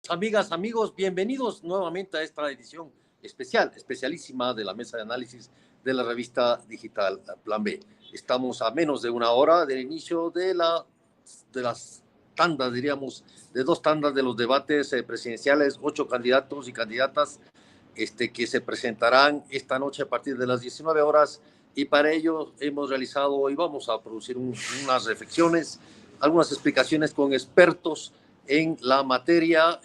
Amigas, amigos, bienvenidos nuevamente a esta edición especialísima de la mesa de análisis de la revista digital Plan B. Estamos a menos de una hora del inicio de las tandas, diríamos, de dos tandas de los debates presidenciales, 8 candidatos y candidatas que se presentarán esta noche a partir de las 19 horas. Y para ello hemos realizado y vamos a producir unas reflexiones, algunas explicaciones con expertos en la materia,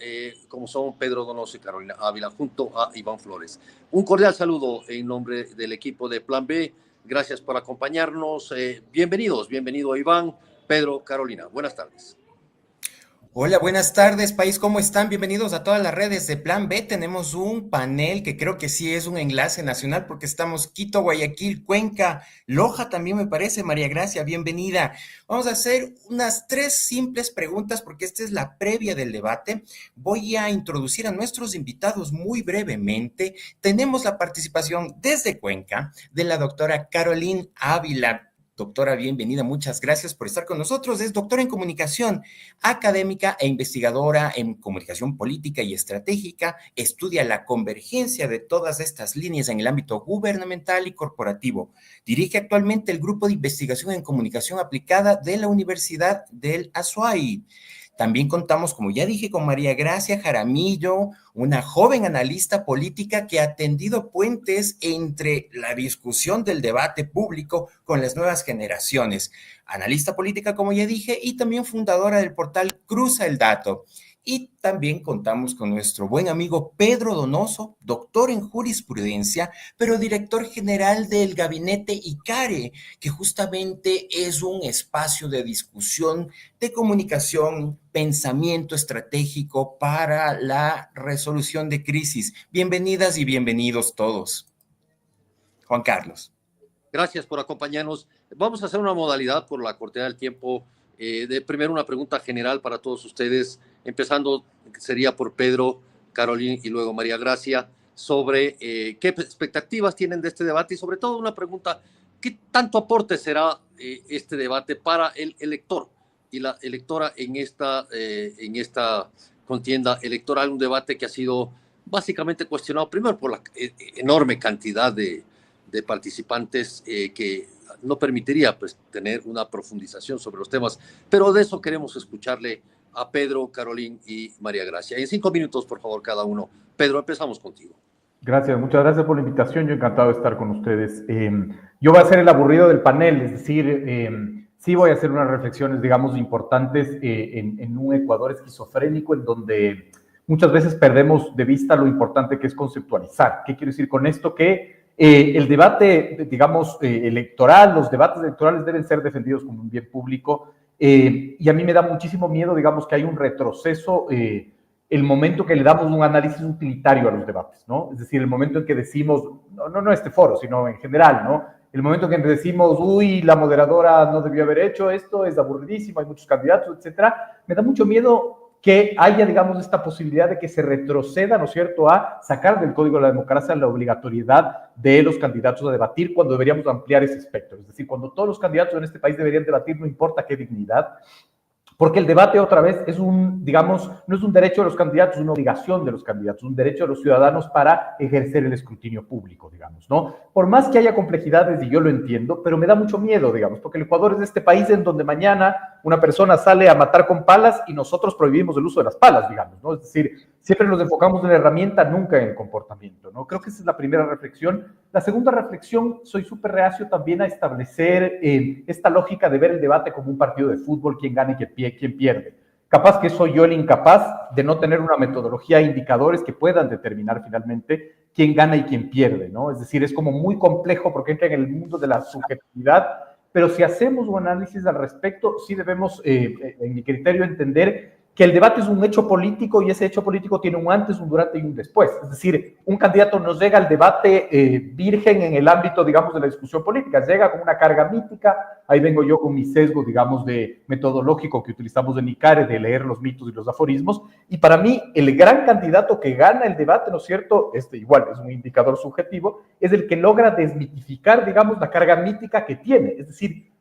como son Pedro Donoso y Carolina Ávila, junto a Iván Flores. Un cordial saludo en nombre del equipo de Plan B. Gracias por acompañarnos. Bienvenido Iván, Pedro, Carolina. Buenas tardes. Hola, buenas tardes, país, ¿cómo están? Bienvenidos a todas las redes de Plan B. Tenemos un panel que creo que sí es un enlace nacional porque estamos Quito, Guayaquil, Cuenca, Loja también me parece. María Gracia, bienvenida. Vamos a hacer unas 3 simples preguntas porque esta es la previa del debate. Voy a introducir a nuestros invitados muy brevemente. Tenemos la participación desde Cuenca de la doctora Carolina Ávila. Doctora, bienvenida, muchas gracias por estar con nosotros. Es doctora en comunicación, académica e investigadora en comunicación política y estratégica. Estudia la convergencia de todas estas líneas en el ámbito gubernamental y corporativo. Dirige actualmente el Grupo de Investigación en Comunicación Aplicada de la Universidad del Azuay. También contamos, como ya dije, con María Gracia Jaramillo, una joven analista política que ha tendido puentes entre la discusión del debate público con las nuevas generaciones. Analista política, como ya dije, y también fundadora del portal Cruza el Dato. Y también contamos con nuestro buen amigo Pedro Donoso, doctor en jurisprudencia, pero director general del gabinete ICARE, que justamente es un espacio de discusión, de comunicación, pensamiento estratégico para la resolución de crisis. Bienvenidas y bienvenidos todos. Juan Carlos. Gracias por acompañarnos. Vamos a hacer una modalidad por la cortedad del tiempo. De primero una pregunta general para todos ustedes, empezando sería por Pedro, Carolina y luego María Gracia, sobre qué expectativas tienen de este debate y sobre todo una pregunta, ¿qué tanto aporte será este debate para el elector y la electora en esta contienda electoral? Un debate que ha sido básicamente cuestionado primero por la enorme cantidad de participantes que no permitiría pues, tener una profundización sobre los temas, pero de eso queremos escucharle a Pedro, Carolina y María Gracia. En 5 minutos, por favor, cada uno. Pedro, empezamos contigo. Gracias, muchas gracias por la invitación. Yo encantado de estar con ustedes. Yo voy a ser el aburrido del panel, es decir, sí voy a hacer unas reflexiones, digamos, importantes en un Ecuador esquizofrénico en donde muchas veces perdemos de vista lo importante que es conceptualizar. ¿Qué quiero decir con esto? Que el debate, digamos, electoral, los debates electorales deben ser defendidos como un bien público y a mí me da muchísimo miedo, digamos, que hay un retroceso el momento que le damos un análisis utilitario a los debates, ¿no? Es decir, el momento en que decimos, no este foro, sino en general, ¿no? El momento en que decimos, uy, la moderadora no debió haber hecho esto, es aburridísimo, hay muchos candidatos, etcétera. Me da mucho miedo que haya, digamos, esta posibilidad de que se retroceda, ¿no es cierto?, a sacar del Código de la Democracia la obligatoriedad de los candidatos a debatir cuando deberíamos ampliar ese espectro. Es decir, cuando todos los candidatos en este país deberían debatir, no importa qué dignidad, porque el debate, otra vez, es digamos, no es un derecho de los candidatos, es una obligación de los candidatos, un derecho de los ciudadanos para ejercer el escrutinio público, digamos, ¿no? Por más que haya complejidades, y yo lo entiendo, pero me da mucho miedo, digamos, porque el Ecuador es este país en donde mañana una persona sale a matar con palas y nosotros prohibimos el uso de las palas, digamos, ¿no? Es decir, siempre nos enfocamos en la herramienta, nunca en el comportamiento, ¿no? Creo que esa es la primera reflexión. La segunda reflexión, soy súper reacio también a establecer esta lógica de ver el debate como un partido de fútbol, quién gana y quién pierde. Capaz que soy yo el incapaz de no tener una metodología e indicadores que puedan determinar finalmente quién gana y quién pierde, ¿no? Es decir, es como muy complejo porque entra en el mundo de la subjetividad, pero si hacemos un análisis al respecto, sí debemos, en mi criterio, entender que el debate es un hecho político y ese hecho político tiene un antes, un durante y un después. Es decir, un candidato no llega al debate virgen en el ámbito, digamos, de la discusión política, llega con una carga mítica. Ahí vengo yo con mi sesgo, digamos, de metodológico que utilizamos en ICARE, de leer los mitos y los aforismos, y para mí el gran candidato que gana el debate, ¿no es cierto?, igual es un indicador subjetivo, es el que logra desmitificar, digamos, la carga mítica que tiene. Es decir,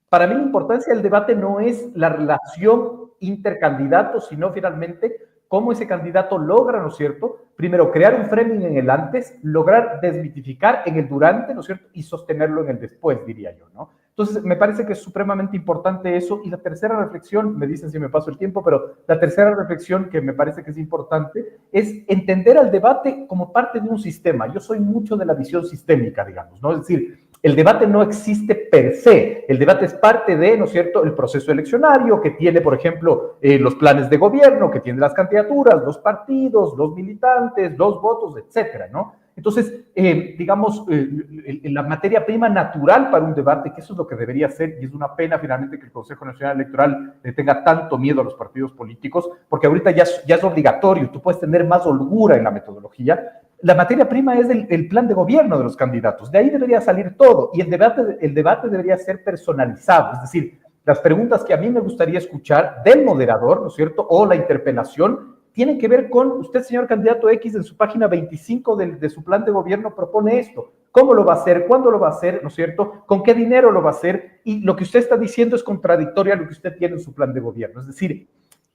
para mí la importancia del debate no es la relación intercandidatos, sino finalmente cómo ese candidato logra, ¿no es cierto? Primero, crear un framing en el antes, lograr desmitificar en el durante, ¿no es cierto? Y sostenerlo en el después, diría yo, ¿no? Entonces, me parece que es supremamente importante eso. Y la tercera reflexión, me dicen si me paso el tiempo, pero la tercera reflexión que me parece que es importante es entender al debate como parte de un sistema. Yo soy mucho de la visión sistémica, digamos, ¿no? Es decir, el debate no existe per se, el debate es parte de, ¿no es cierto?, el proceso eleccionario que tiene, por ejemplo, los planes de gobierno, que tiene las candidaturas, los partidos, los militantes, los votos, etcétera, ¿no? Entonces, digamos, la materia prima natural para un debate, que eso es lo que debería ser, y es una pena finalmente que el Consejo Nacional Electoral le tenga tanto miedo a los partidos políticos, porque ahorita ya es obligatorio, tú puedes tener más holgura en la metodología. La materia prima es el plan de gobierno de los candidatos, de ahí debería salir todo, y el debate debería ser personalizado, es decir, las preguntas que a mí me gustaría escuchar del moderador, ¿no es cierto?, o la interpelación, tienen que ver con usted, señor candidato X, en su página 25 de su plan de gobierno propone esto. ¿Cómo lo va a hacer? ¿Cuándo lo va a hacer? ¿No es cierto? ¿Con qué dinero lo va a hacer? Y lo que usted está diciendo es contradictorio a lo que usted tiene en su plan de gobierno. Es decir,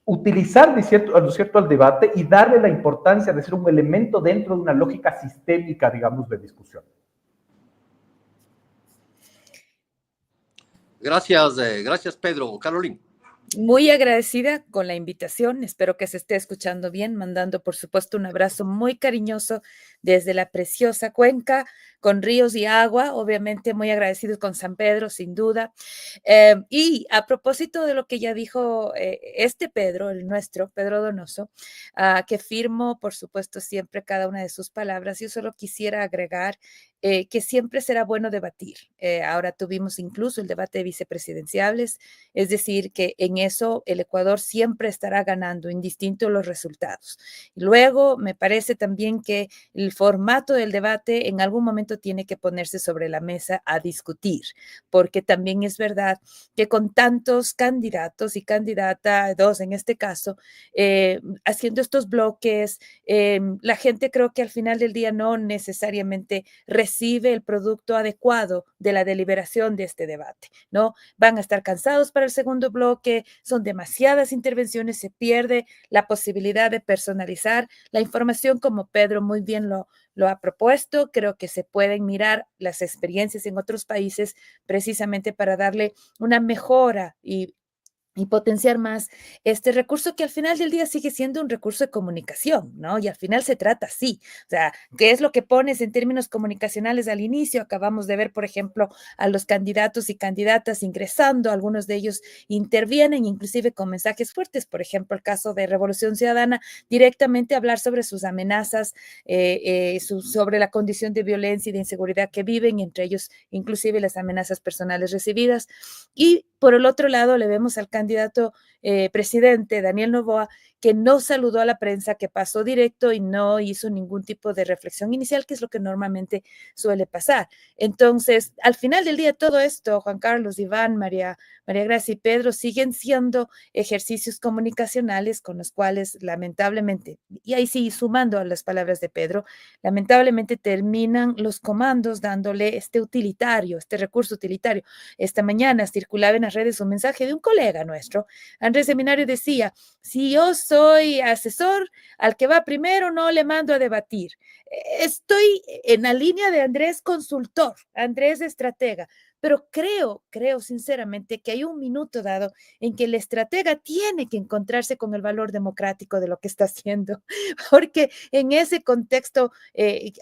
utilizar, ¿no es cierto?, al debate y darle la importancia de ser un elemento dentro de una lógica sistémica, digamos, de discusión. Gracias Pedro. Carolina. Muy agradecida con la invitación, espero que se esté escuchando bien, mandando por supuesto un abrazo muy cariñoso desde la preciosa Cuenca, con ríos y agua, obviamente muy agradecidos con San Pedro, sin duda. Y a propósito de lo que ya dijo este Pedro, el nuestro, Pedro Donoso, que firmo por supuesto siempre cada una de sus palabras, yo solo quisiera agregar que siempre será bueno debatir. Ahora tuvimos incluso el debate de vicepresidenciables, es decir, que en eso el Ecuador siempre estará ganando, indistinto los resultados. Luego, me parece también que el formato del debate en algún momento tiene que ponerse sobre la mesa a discutir, porque también es verdad que con tantos candidatos y candidata, dos en este caso, haciendo estos bloques, la gente creo que al final del día no necesariamente recibe el producto adecuado de la deliberación de este debate, ¿no? Van a estar cansados para el segundo bloque, son demasiadas intervenciones, se pierde la posibilidad de personalizar la información como Pedro muy bien lo ha propuesto. Creo que se pueden mirar las experiencias en otros países precisamente para darle una mejora y potenciar más este recurso que al final del día sigue siendo un recurso de comunicación, ¿no? Y al final se trata así, o sea, ¿qué es lo que pones en términos comunicacionales al inicio? Acabamos de ver, por ejemplo, a los candidatos y candidatas ingresando, algunos de ellos intervienen inclusive con mensajes fuertes, por ejemplo, el caso de Revolución Ciudadana, directamente hablar sobre sus amenazas, sobre la condición de violencia y de inseguridad que viven, entre ellos inclusive las amenazas personales recibidas. Y por el otro lado, le vemos al candidato presidente, Daniel Noboa, que no saludó a la prensa, que pasó directo y no hizo ningún tipo de reflexión inicial, que es lo que normalmente suele pasar. Entonces, al final del día, todo esto, Juan Carlos, Iván, María Gracia y Pedro, siguen siendo ejercicios comunicacionales con los cuales, lamentablemente, y ahí sí, sumando a las palabras de Pedro, lamentablemente terminan los comandos dándole este utilitario, este recurso utilitario. Esta mañana circulaba en las redes un mensaje de un colega nuestro, Andrés Seminario, decía: si yo soy asesor, al que va primero no le mando a debatir. Estoy en la línea de Andrés consultor, Andrés estratega, pero creo sinceramente que hay un minuto dado en que el estratega tiene que encontrarse con el valor democrático de lo que está haciendo, porque en ese contexto,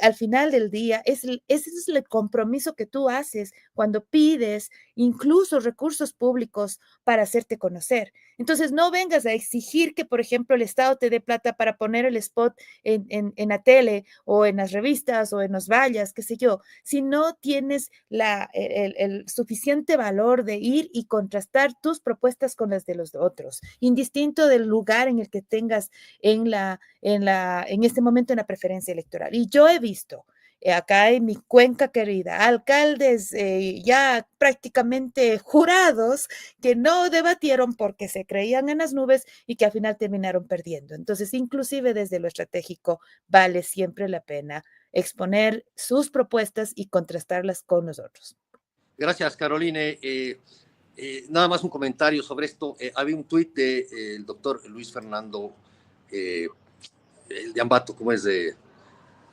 al final del día, ese es el compromiso que tú haces cuando pides incluso recursos públicos para hacerte conocer. Entonces, no vengas a exigir que, por ejemplo, el Estado te dé plata para poner el spot en la tele o en las revistas o en los vallas, qué sé yo, si no tienes el suficiente valor de ir y contrastar tus propuestas con las de los otros, indistinto del lugar en el que tengas en este momento en la preferencia electoral. Y yo he visto acá en mi Cuenca querida, alcaldes ya prácticamente jurados que no debatieron porque se creían en las nubes y que al final terminaron perdiendo. Entonces, inclusive desde lo estratégico, vale siempre la pena exponer sus propuestas y contrastarlas con nosotros. Gracias, Caroline. Nada más un comentario sobre esto. Había un tuit del doctor Luis Fernando el de Ambato, ¿cómo es?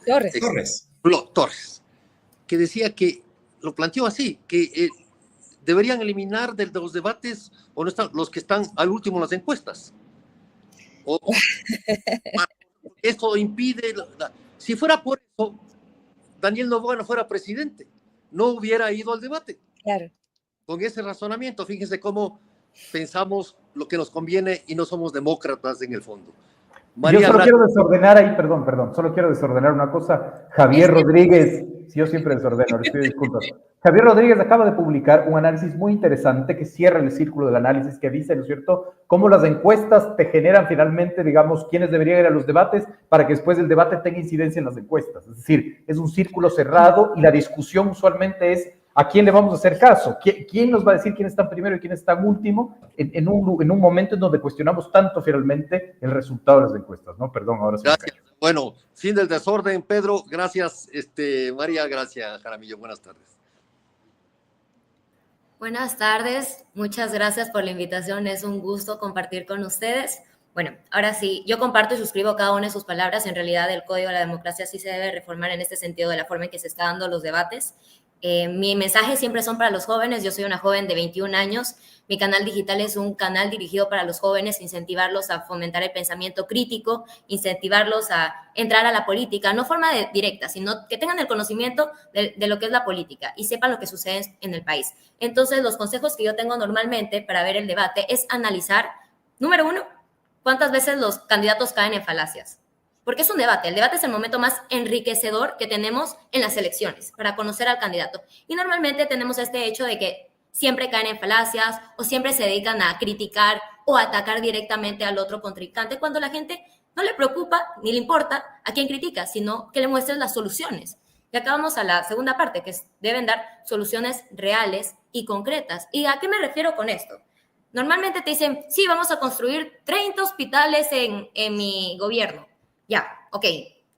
Torres. Torres, que decía que lo planteó así, que deberían eliminar de los debates o no están, los que están al último en las encuestas. Eso impide, si fuera por eso, Daniel Noboa no fuera presidente, no hubiera ido al debate. Claro. Con ese razonamiento, fíjense cómo pensamos lo que nos conviene y no somos demócratas en el fondo. Yo solo quiero desordenar ahí, perdón, solo quiero desordenar una cosa. Javier Rodríguez, si yo siempre desordeno, les pido disculpas. Javier Rodríguez acaba de publicar un análisis muy interesante que cierra el círculo del análisis, que dice, ¿no es cierto?, cómo las encuestas te generan finalmente, digamos, quiénes deberían ir a los debates para que después del debate tenga incidencia en las encuestas. Es decir, es un círculo cerrado y la discusión usualmente es ¿a quién le vamos a hacer caso? ¿Quién nos va a decir quién está primero y quién está último en un momento en donde cuestionamos tanto finalmente el resultado de las encuestas, ¿no? Perdón, ahora sí. Gracias. Bueno, fin del desorden, Pedro. Gracias, María. Gracias, Jaramillo. Buenas tardes. Buenas tardes. Muchas gracias por la invitación. Es un gusto compartir con ustedes. Bueno, ahora sí, yo comparto y suscribo cada una de sus palabras. En realidad, el Código de la Democracia sí se debe reformar en este sentido de la forma en que se están dando los debates. Mi mensaje siempre son para los jóvenes. Yo soy una joven de 21 años. Mi canal digital es un canal dirigido para los jóvenes, incentivarlos a fomentar el pensamiento crítico, incentivarlos a entrar a la política, no de forma directa, sino que tengan el conocimiento de lo que es la política y sepan lo que sucede en el país. Entonces, los consejos que yo tengo normalmente para ver el debate es analizar, número uno, cuántas veces los candidatos caen en falacias. Porque es un debate. El debate es el momento más enriquecedor que tenemos en las elecciones para conocer al candidato. Y normalmente tenemos este hecho de que siempre caen en falacias o siempre se dedican a criticar o a atacar directamente al otro contrincante cuando la gente no le preocupa ni le importa a quién critica, sino que le muestres las soluciones. Y acá vamos a la segunda parte, que deben dar soluciones reales y concretas. ¿Y a qué me refiero con esto? Normalmente te dicen, sí, vamos a construir 30 hospitales en mi gobierno. Ya, ok,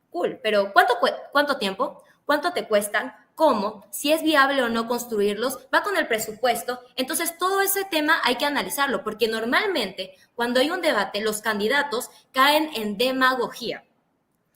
cool, pero ¿cuánto tiempo? ¿Cuánto te cuestan? ¿Cómo? Si es viable o no construirlos, va con el presupuesto. Entonces, todo ese tema hay que analizarlo, porque normalmente cuando hay un debate, los candidatos caen en demagogía.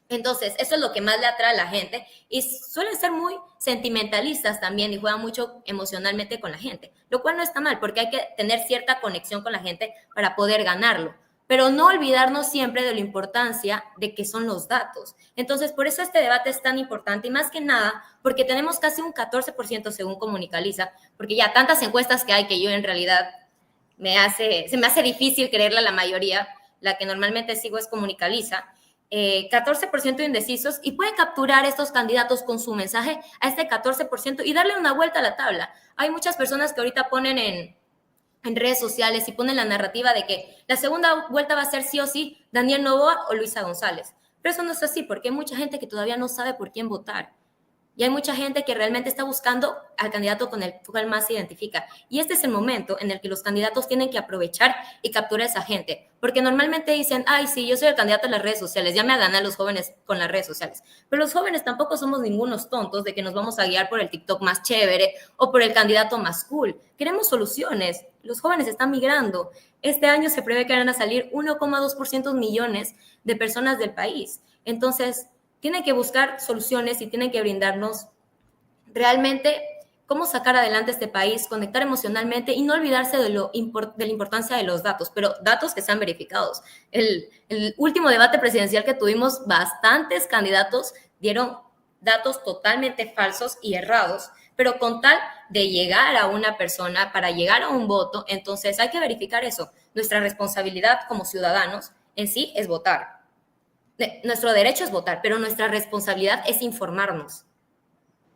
Entonces, eso es lo que más le atrae a la gente y suelen ser muy sentimentalistas también y juegan mucho emocionalmente con la gente, lo cual no está mal porque hay que tener cierta conexión con la gente para poder ganarlo. Pero no olvidarnos siempre de la importancia de que son los datos. Entonces, por eso este debate es tan importante y más que nada porque tenemos casi un 14% según Comunicaliza, porque ya tantas encuestas que hay que yo en realidad se me hace difícil creerla la mayoría. La que normalmente sigo es Comunicaliza. 14% indecisos y pueden capturar estos candidatos con su mensaje a este 14% y darle una vuelta a la tabla. Hay muchas personas que ahorita ponen en redes sociales y ponen la narrativa de que la segunda vuelta va a ser sí o sí Daniel Noboa o Luisa González. Pero eso no es así porque hay mucha gente que todavía no sabe por quién votar. Y hay mucha gente que realmente está buscando al candidato con el cual más se identifica. Y este es el momento en el que los candidatos tienen que aprovechar y capturar a esa gente. Porque normalmente dicen, ay, sí, yo soy el candidato en las redes sociales, ya me ganan los jóvenes con las redes sociales. Pero los jóvenes tampoco somos ningunos tontos de que nos vamos a guiar por el TikTok más chévere o por el candidato más cool. Queremos soluciones. Los jóvenes están migrando. Este año se prevé que van a salir 1,2% millones de personas del país. Entonces, tienen que buscar soluciones y tienen que brindarnos realmente cómo sacar adelante este país, conectar emocionalmente y no olvidarse de la importancia de los datos, pero datos que sean verificados. El último debate presidencial que tuvimos, bastantes candidatos dieron datos totalmente falsos y errados, pero con tal de llegar a una persona, para llegar a un voto, entonces hay que verificar eso. Nuestra responsabilidad como ciudadanos en sí es votar. Nuestro derecho es votar, pero nuestra responsabilidad es informarnos.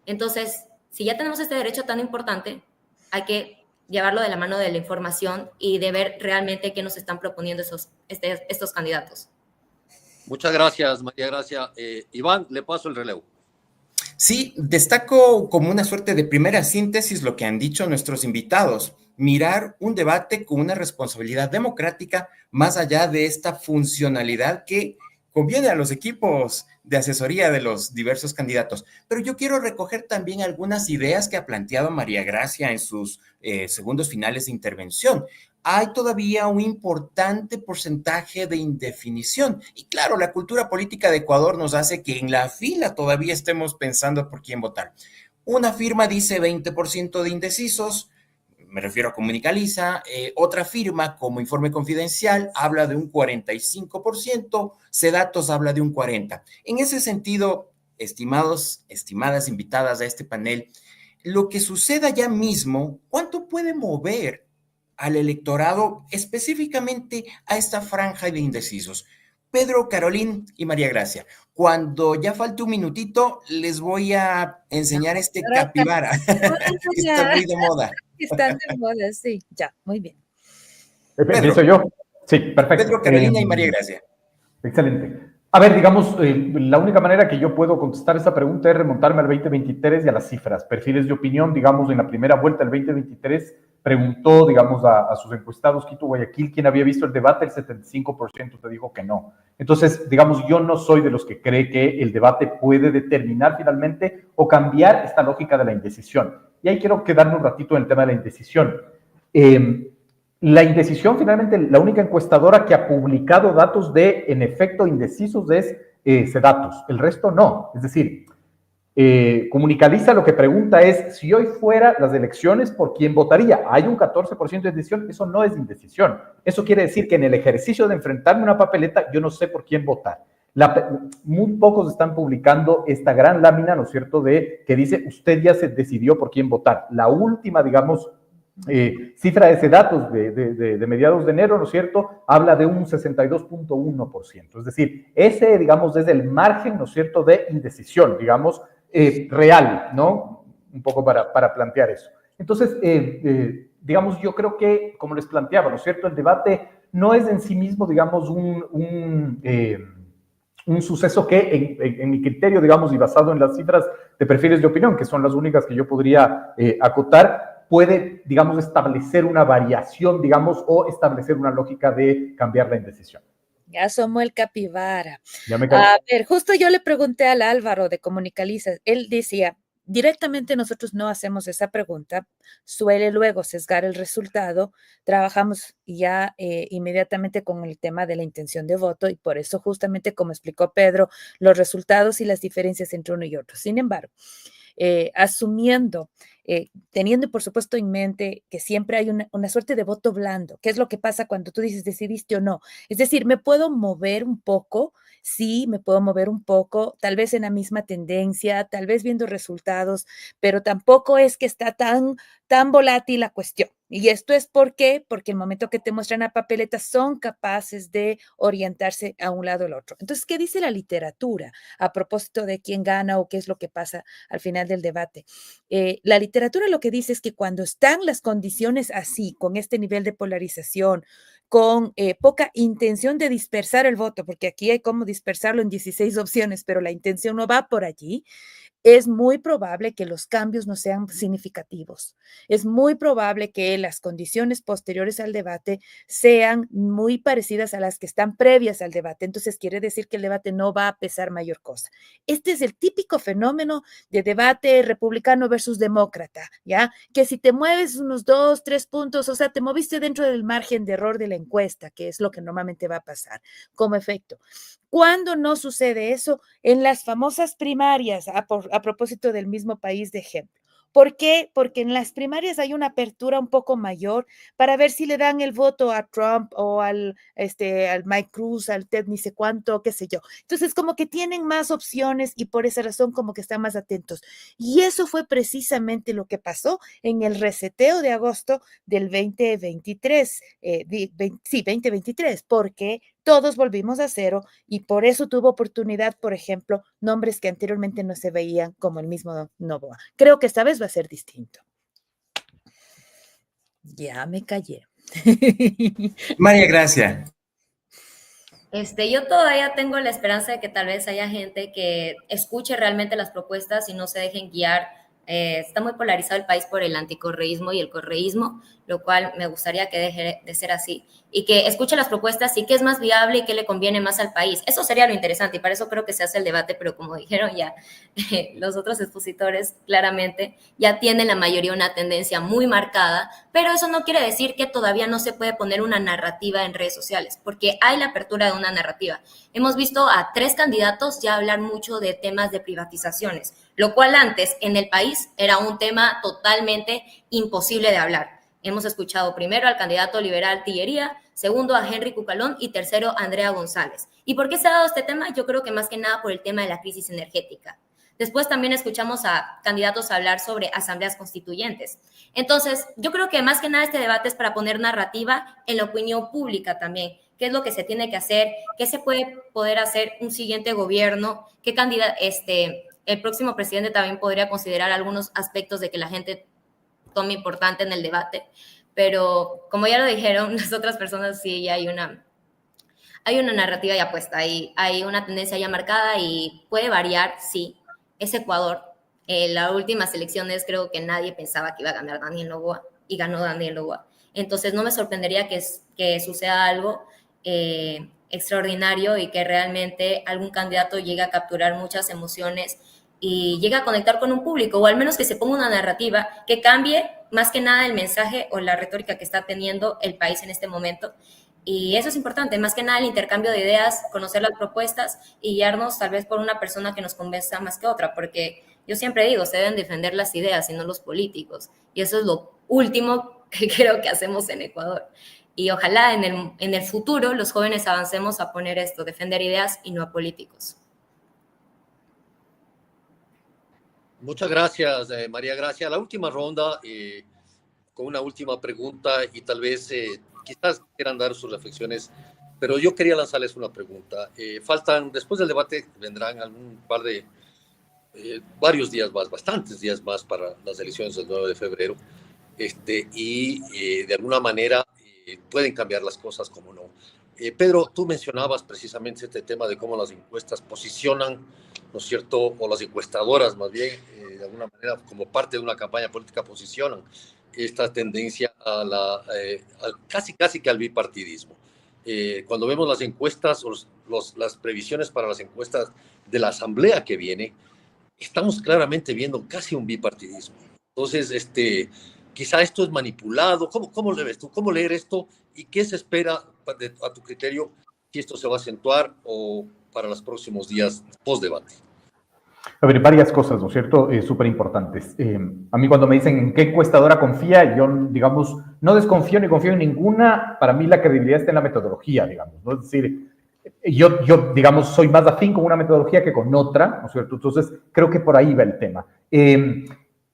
Entonces, si ya tenemos este derecho tan importante, hay que llevarlo de la mano de la información y de ver realmente qué nos están proponiendo estos candidatos. Muchas gracias, María Gracia. Iván, le paso el relevo. Sí, destaco como una suerte de primera síntesis lo que han dicho nuestros invitados. Mirar un debate con una responsabilidad democrática más allá de esta funcionalidad que conviene a los equipos de asesoría de los diversos candidatos. Pero yo quiero recoger también algunas ideas que ha planteado María Gracia en sus segundos finales de intervención. Hay todavía un importante porcentaje de indefinición. Y claro, la cultura política de Ecuador nos hace que en la fila todavía estemos pensando por quién votar. Una firma dice 20% de indecisos, me refiero a Comunicaliza, otra firma como Informe Confidencial habla de un 45%, Cedatos habla de un 40%. En ese sentido, estimados, estimadas invitadas a este panel, lo que suceda ya mismo, ¿cuánto puede mover al electorado, específicamente a esta franja de indecisos? Pedro, Carolín y María Gracia, cuando ya falte un minutito, les voy a enseñar este capibara, que está muy de moda. Están de moda, sí, ya, muy bien. ¿Empiezo yo? Sí, perfecto. Pedro, Carolina y María Gracia. Excelente. A ver, digamos, la única manera que yo puedo contestar esta pregunta es remontarme al 2023 y a las cifras. Perfiles de opinión, digamos, en la primera vuelta del 2023, preguntó, digamos, a sus encuestados Quito, Guayaquil, quién había visto el debate, el 75% te dijo que no. Entonces, digamos, yo no soy de los que cree que el debate puede determinar finalmente o cambiar esta lógica de la indecisión. Y ahí quiero quedarme un ratito en el tema de la indecisión. La indecisión, finalmente, la única encuestadora que ha publicado datos de, en efecto, indecisos es Cedatos. El resto no. Es decir, Comunicaliza lo que pregunta es, si hoy fuera las elecciones, ¿por quién votaría? Hay un 14% de indecisión, eso no es indecisión. Eso quiere decir que en el ejercicio de enfrentarme a una papeleta, yo no sé por quién votar. Muy pocos están publicando esta gran lámina, ¿no es cierto?, que dice, usted ya se decidió por quién votar. La última, digamos, cifra de ese datos de mediados de enero, ¿no es cierto?, habla de un 62.1%. Es decir, ese, digamos, es el margen, ¿no es cierto?, de indecisión, digamos, real, ¿no? Un poco para plantear eso. Entonces, digamos, yo creo que, como les planteaba, ¿no es cierto?, el debate no es en sí mismo, digamos, un suceso que, en mi criterio, digamos, y basado en las cifras de perfiles de opinión, que son las únicas que yo podría acotar, puede, digamos, establecer una variación, digamos, o establecer una lógica de cambiar la indecisión. Ya asomó el capibara. A ver, justo yo le pregunté al Álvaro de Comunicaliza, él decía, directamente nosotros no hacemos esa pregunta, suele luego sesgar el resultado, trabajamos ya inmediatamente con el tema de la intención de voto y por eso justamente como explicó Pedro, los resultados y las diferencias entre uno y otro. Sin embargo, asumiendo, teniendo por supuesto en mente que siempre hay una suerte de voto blando, ¿qué es lo que pasa cuando tú dices decidiste o no? Es decir, me puedo mover un poco, sí, me puedo mover un poco, tal vez en la misma tendencia, tal vez viendo resultados, pero tampoco es que está tan volátil la cuestión. Y esto es porque el momento que te muestran la papeleta son capaces de orientarse a un lado o al otro. Entonces, ¿qué dice la literatura a propósito de quién gana o qué es lo que pasa al final del debate? La literatura lo que dice es que cuando están las condiciones así, con este nivel de polarización, con poca intención de dispersar el voto, porque aquí hay como dispersarlo en 16 opciones, pero la intención no va por allí, es muy probable que los cambios no sean significativos. Es muy probable que las condiciones posteriores al debate sean muy parecidas a las que están previas al debate. Entonces, quiere decir que el debate no va a pesar mayor cosa. Este es el típico fenómeno de debate republicano versus demócrata, ¿ya? Que si te mueves unos 2, 3 puntos, o sea, te moviste dentro del margen de error de la encuesta, que es lo que normalmente va a pasar como efecto. ¿Cuándo no sucede eso? En las famosas primarias, a propósito del mismo país de ejemplo. ¿Por qué? Porque en las primarias hay una apertura un poco mayor para ver si le dan el voto a Trump o al Mike Cruz, al Ted ni sé cuánto, qué sé yo. Entonces, como que tienen más opciones y por esa razón como que están más atentos. Y eso fue precisamente lo que pasó en el reseteo de agosto del 2023, 2023, porque todos volvimos a cero y por eso tuvo oportunidad, por ejemplo, nombres que anteriormente no se veían como el mismo Noboa. Creo que esta vez va a ser distinto. Ya me callé. María Gracia. Yo todavía tengo la esperanza de que tal vez haya gente que escuche realmente las propuestas y no se dejen guiar Está muy polarizado el país por el anticorreísmo y el correísmo, lo cual me gustaría que deje de ser así y que escuche las propuestas y qué es más viable y qué le conviene más al país. Eso sería lo interesante y para eso creo que se hace el debate, pero como dijeron ya los otros expositores, claramente ya tienen la mayoría una tendencia muy marcada, pero eso no quiere decir que todavía no se puede poner una narrativa en redes sociales, porque hay la apertura de una narrativa. Hemos visto a 3 candidatos ya hablar mucho de temas de privatizaciones, lo cual antes en el país era un tema totalmente imposible de hablar. Hemos escuchado primero al candidato liberal Tillería, segundo a Henry Cucalón y tercero a Andrea González. ¿Y por qué se ha dado este tema? Yo creo que más que nada por el tema de la crisis energética. Después también escuchamos a candidatos hablar sobre asambleas constituyentes. Entonces, yo creo que más que nada este debate es para poner narrativa en la opinión pública también. ¿Qué es lo que se tiene que hacer? ¿Qué se puede poder hacer un siguiente gobierno? ¿Qué candidato, el próximo presidente también podría considerar algunos aspectos de que la gente tome importante en el debate? Pero como ya lo dijeron las otras personas, sí, ya hay una narrativa ya puesta, hay una tendencia ya marcada y puede variar, sí. Es Ecuador. Las últimas elecciones creo que nadie pensaba que iba a ganar Daniel Noboa y ganó Daniel Noboa. Entonces no me sorprendería que suceda algo extraordinario y que realmente algún candidato llegue a capturar muchas emociones y llegue a conectar con un público, o al menos que se ponga una narrativa que cambie más que nada el mensaje o la retórica que está teniendo el país en este momento. Y eso es importante, más que nada el intercambio de ideas, conocer las propuestas y guiarnos tal vez por una persona que nos convenza más que otra, porque yo siempre digo, se deben defender las ideas y no los políticos. Y eso es lo último que creo que hacemos en Ecuador. Y ojalá en el futuro los jóvenes avancemos a poner esto, defender ideas y no a políticos. Muchas gracias, María Gracia. La última ronda, con una última pregunta y tal vez quizás quieran dar sus reflexiones, pero yo quería lanzarles una pregunta. Faltan, después del debate, vendrán algún par de, varios días más, bastantes días más para las elecciones del 9 de febrero, y de alguna manera pueden cambiar las cosas, como no. Pedro, tú mencionabas precisamente este tema de cómo las encuestas posicionan, ¿no es cierto?, o las encuestadoras más bien, de alguna manera, como parte de una campaña política, posicionan esta tendencia a casi que al bipartidismo. Cuando vemos las encuestas, las previsiones para las encuestas de la asamblea que viene, estamos claramente viendo casi un bipartidismo. Entonces, quizá esto es manipulado. ¿Cómo le ves tú? ¿Cómo leer esto? ¿Y qué se espera a tu criterio si esto se va a acentuar o para los próximos días post-debate? A ver, varias cosas, ¿no es cierto? Súper importantes. A mí cuando me dicen en qué encuestadora confía, yo, digamos, no desconfío ni confío en ninguna. Para mí la credibilidad está en la metodología, digamos, ¿no? Es decir, yo, digamos, soy más afín con una metodología que con otra, ¿no es cierto? Entonces, creo que por ahí va el tema.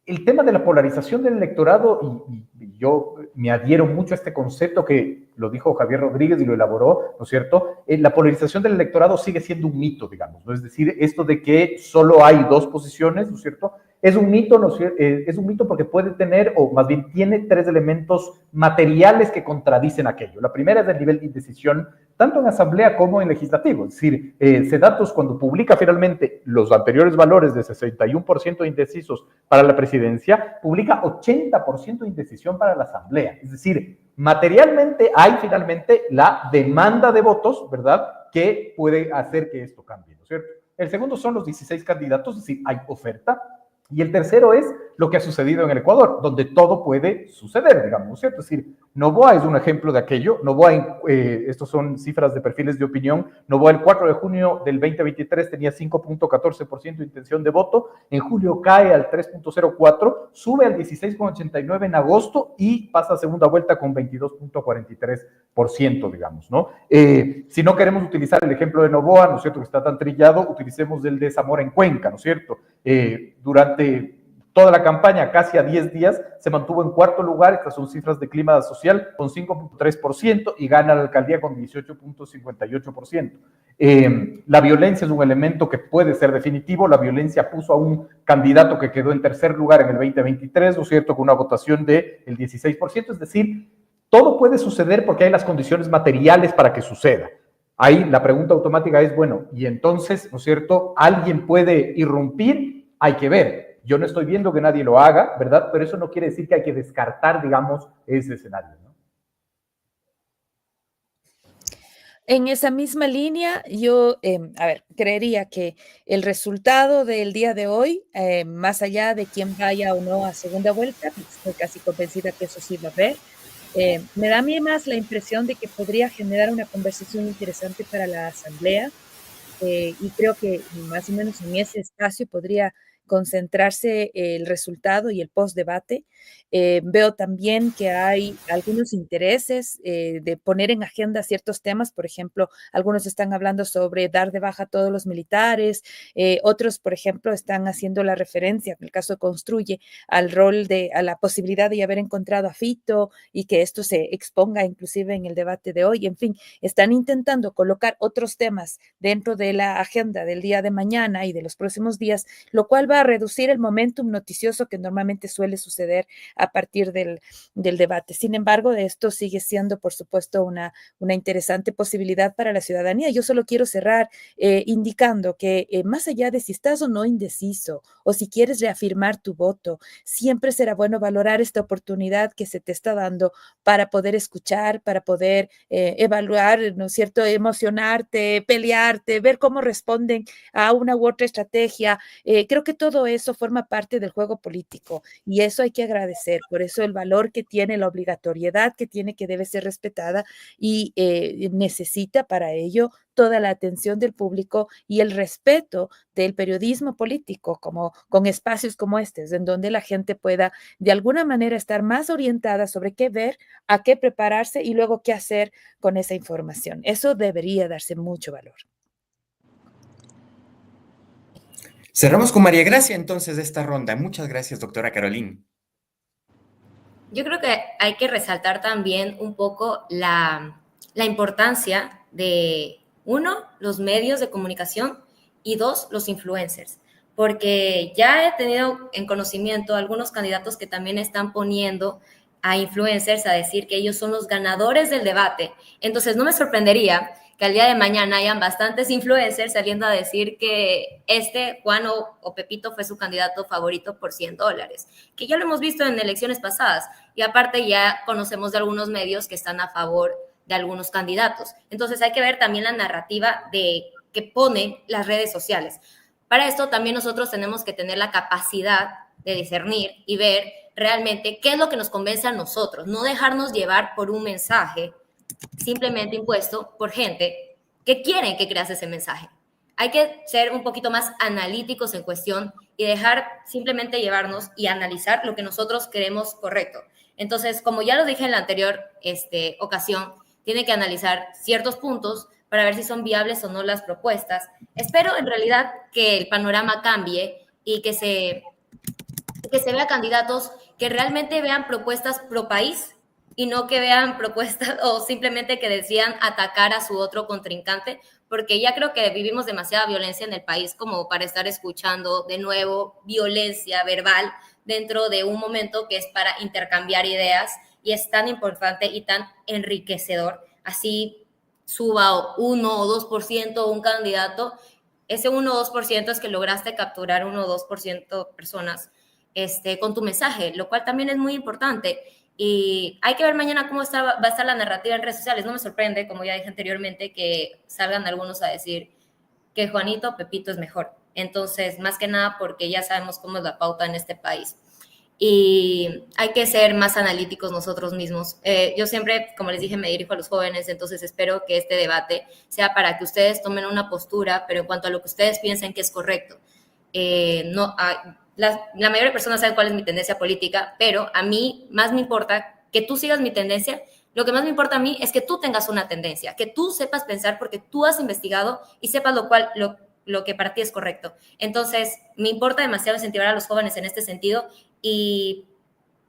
El tema de la polarización del electorado, y yo me adhiero mucho a este concepto que lo dijo Javier Rodríguez y lo elaboró, ¿no es cierto? La polarización del electorado sigue siendo un mito, digamos, ¿no? Es decir, esto de que solo hay 2 posiciones, ¿no es cierto? Es un mito, ¿no es cierto? Es un mito porque puede tener, o más bien tiene 3 elementos materiales que contradicen aquello. La primera es el nivel de indecisión, tanto en asamblea como en legislativo. Es decir, Sedatos, cuando publica finalmente los anteriores valores de 61% de indecisos para la presidencia, publica 80% de indecisión para la asamblea. Es decir, materialmente hay finalmente la demanda de votos, ¿verdad?, que puede hacer que esto cambie, ¿no es cierto? El segundo son los 16 candidatos, es decir, hay oferta. Y el tercero es lo que ha sucedido en el Ecuador, donde todo puede suceder, digamos, ¿no es cierto? Es decir, Noboa es un ejemplo de aquello. Noboa, estos son cifras de perfiles de opinión. Noboa el 4 de junio del 2023 tenía 5.14% de intención de voto. En julio cae al 3.04%, sube al 16.89% en agosto y pasa a segunda vuelta con 22.43%, digamos, ¿no? Si no queremos utilizar el ejemplo de Noboa, ¿no es cierto?, que está tan trillado, utilicemos el de Zamora en Cuenca, ¿no es cierto? Durante toda la campaña, casi a 10 días, se mantuvo en 4º lugar, estas son cifras de clima social, con 5.3% y gana la alcaldía con 18.58%. La violencia es un elemento que puede ser definitivo. La violencia puso a un candidato que quedó en 3er lugar en el 2023, ¿no es cierto?, con una votación del 16%, es decir, todo puede suceder porque hay las condiciones materiales para que suceda. Ahí la pregunta automática es, bueno, y entonces, ¿no es cierto?, ¿alguien puede irrumpir? Hay que ver. Yo no estoy viendo que nadie lo haga, ¿verdad? Pero eso no quiere decir que hay que descartar, digamos, ese escenario, ¿no? En esa misma línea, yo, creería que el resultado del día de hoy, más allá de quién vaya o no a segunda vuelta, porque estoy casi convencida que eso sí va a haber, me da a mí más la impresión de que podría generar una conversación interesante para la asamblea, y creo que más o menos en ese espacio podría concentrarse el resultado y el postdebate. Veo también que hay algunos intereses de poner en agenda ciertos temas. Por ejemplo, algunos están hablando sobre dar de baja a todos los militares, otros, por ejemplo, están haciendo la referencia, en el caso de Construye, al rol a la posibilidad de haber encontrado a Fito y que esto se exponga inclusive en el debate de hoy. En fin, están intentando colocar otros temas dentro de la agenda del día de mañana y de los próximos días, lo cual va a reducir el momentum noticioso que normalmente suele suceder a partir del debate. Sin embargo, esto sigue siendo, por supuesto, una interesante posibilidad para la ciudadanía. Yo solo quiero cerrar indicando que más allá de si estás o no indeciso o si quieres reafirmar tu voto, siempre será bueno valorar esta oportunidad que se te está dando para poder escuchar, para poder evaluar, ¿no es cierto?, emocionarte, pelearte, ver cómo responden a una u otra estrategia. Creo que todo eso forma parte del juego político y eso hay que agradecer. Por eso el valor que tiene, la obligatoriedad que tiene, que debe ser respetada y necesita para ello toda la atención del público y el respeto del periodismo político, como con espacios como estos, en donde la gente pueda de alguna manera estar más orientada sobre qué ver, a qué prepararse y luego qué hacer con esa información. Eso debería darse mucho valor. Cerramos con María Gracia entonces de esta ronda. Muchas gracias, doctora Carolina. Yo creo que hay que resaltar también un poco la importancia de, uno, los medios de comunicación y dos, los influencers. Porque ya he tenido en conocimiento algunos candidatos que también están poniendo a influencers a decir que ellos son los ganadores del debate. Entonces, no me sorprendería que al día de mañana hayan bastantes influencers saliendo a decir que Juan o Pepito fue su candidato favorito por $100, que ya lo hemos visto en elecciones pasadas. Y aparte ya conocemos de algunos medios que están a favor de algunos candidatos. Entonces hay que ver también la narrativa que ponen las redes sociales. Para esto también nosotros tenemos que tener la capacidad de discernir y ver realmente qué es lo que nos convence a nosotros, no dejarnos llevar por un mensaje simplemente impuesto por gente que quieren que creas ese mensaje. Hay que ser un poquito más analíticos en cuestión y dejar simplemente llevarnos y analizar lo que nosotros creemos correcto. Entonces, como ya lo dije en la anterior ocasión, tiene que analizar ciertos puntos para ver si son viables o no las propuestas. Espero en realidad que el panorama cambie y que se vea candidatos que realmente vean propuestas pro país y no que vean propuestas o simplemente que decían atacar a su otro contrincante, porque ya creo que vivimos demasiada violencia en el país como para estar escuchando de nuevo violencia verbal dentro de un momento que es para intercambiar ideas y es tan importante y tan enriquecedor. Así suba 1 o 2% un candidato, ese 1 o 2% es que lograste capturar 1 o 2% personas con tu mensaje, lo cual también es muy importante. Y hay que ver mañana cómo va a estar la narrativa en redes sociales. No me sorprende, como ya dije anteriormente, que salgan algunos a decir que Juanito o Pepito es mejor. Entonces, más que nada porque ya sabemos cómo es la pauta en este país. Y hay que ser más analíticos nosotros mismos. Yo siempre, como les dije, me dirijo a los jóvenes, entonces espero que este debate sea para que ustedes tomen una postura, pero en cuanto a lo que ustedes piensen que es correcto. La mayoría de personas saben cuál es mi tendencia política, pero a mí más me importa que tú sigas mi tendencia. Lo que más me importa a mí es que tú tengas una tendencia, que tú sepas pensar porque tú has investigado y sepas lo que para ti es correcto. Entonces, me importa demasiado incentivar a los jóvenes en este sentido y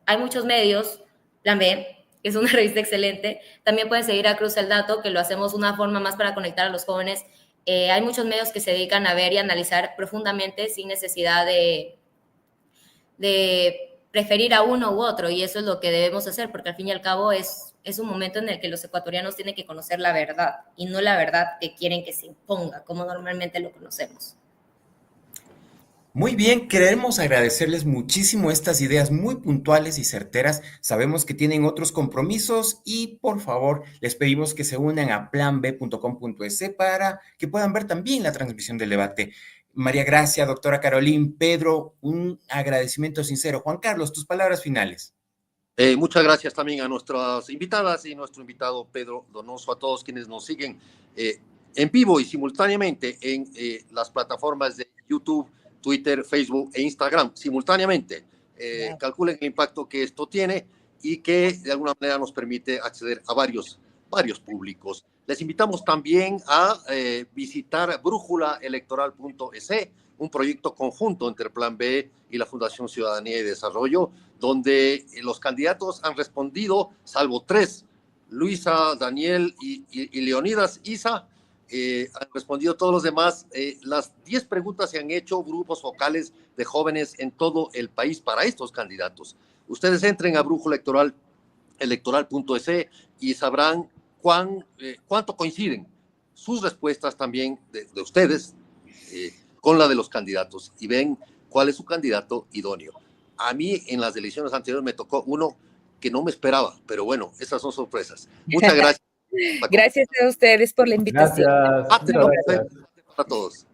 hay muchos medios, Plan B, que es una revista excelente. También pueden seguir a Cruz el Dato, que lo hacemos una forma más para conectar a los jóvenes. Hay muchos medios que se dedican a ver y analizar profundamente sin necesidad de preferir a uno u otro, y eso es lo que debemos hacer, porque al fin y al cabo es un momento en el que los ecuatorianos tienen que conocer la verdad, y no la verdad que quieren que se imponga, como normalmente lo conocemos. Muy bien, queremos agradecerles muchísimo estas ideas muy puntuales y certeras. Sabemos que tienen otros compromisos y por favor les pedimos que se unan a planb.com.es para que puedan ver también la transmisión del debate. María Gracia, doctora Carolín, Pedro, un agradecimiento sincero. Juan Carlos, tus palabras finales. Muchas gracias también a nuestras invitadas y nuestro invitado Pedro Donoso, a todos quienes nos siguen en vivo y simultáneamente en las plataformas de YouTube, Twitter, Facebook e Instagram, simultáneamente. Calculen el impacto que esto tiene y que de alguna manera nos permite acceder a varios públicos. Les invitamos también a visitar brújulaelectoral.es, un proyecto conjunto entre Plan B y la Fundación Ciudadanía y Desarrollo, donde los candidatos han respondido, salvo 3, Luisa, Daniel y Leonidas Isa, han respondido todos los demás. Las 10 preguntas se han hecho grupos focales de jóvenes en todo el país para estos candidatos. Ustedes entren a brújulaelectoral.es y sabrán cuánto coinciden sus respuestas también de ustedes con la de los candidatos y ven cuál es su candidato idóneo. A mí en las elecciones anteriores me tocó uno que no me esperaba, pero bueno, esas son sorpresas. Muchas gracias. Gracias a ustedes por la invitación. Gracias. Gracias a todos.